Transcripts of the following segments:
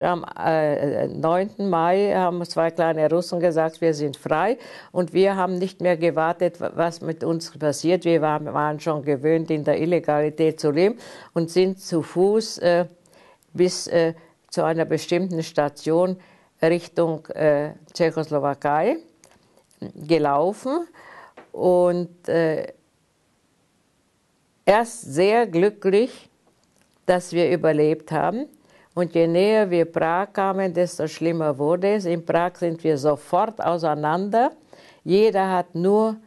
Am 9. Mai haben 2 kleine Russen gesagt, wir sind frei, und wir haben nicht mehr gewartet, was mit uns passiert. Wir waren schon gewöhnt, in der Illegalität zu leben, und sind zu Fuß bis zu einer bestimmten Station Richtung Tschechoslowakei gelaufen, und erst sehr glücklich, dass wir überlebt haben. Und je näher wir Prag kamen, desto schlimmer wurde es. In Prag sind wir sofort auseinander. Jeder hat nur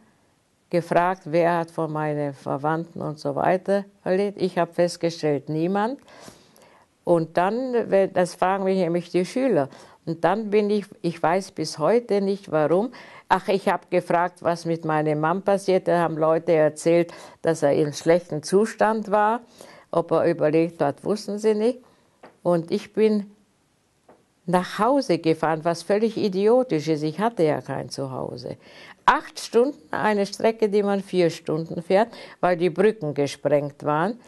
gefragt, wer hat von meinen Verwandten und so weiter erlebt. Ich habe festgestellt, niemand. Und dann, das fragen mich nämlich die Schüler. Und dann bin ich weiß bis heute nicht warum. Ach, ich habe gefragt, was mit meinem Mann passiert. Da haben Leute erzählt, dass er in schlechtem Zustand war. Ob er überlebt hat, wussten sie nicht. Und ich bin nach Hause gefahren, was völlig idiotisch ist. Ich hatte ja kein Zuhause. 8 Stunden, eine Strecke, die man 4 Stunden fährt, weil die Brücken gesprengt waren.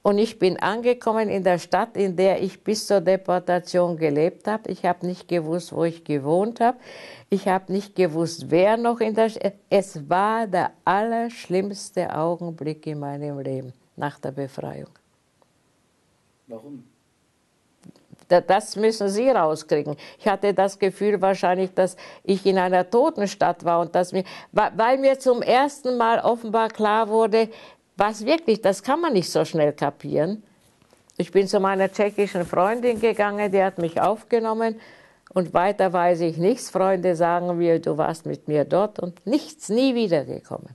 Und ich bin angekommen in der Stadt, in der ich bis zur Deportation gelebt habe. Ich habe nicht gewusst, wo ich gewohnt habe. Ich habe nicht gewusst, wer noch in der Stadt. Es war der allerschlimmste Augenblick in meinem Leben nach der Befreiung. Warum? Das müssen Sie rauskriegen. Ich hatte das Gefühl wahrscheinlich, dass ich in einer Totenstadt war, und weil mir zum ersten Mal offenbar klar wurde, was wirklich, das kann man nicht so schnell kapieren. Ich bin zu meiner tschechischen Freundin gegangen, die hat mich aufgenommen, und weiter weiß ich nichts. Freunde sagen mir, du warst mit mir dort, und nichts, nie wiedergekommen.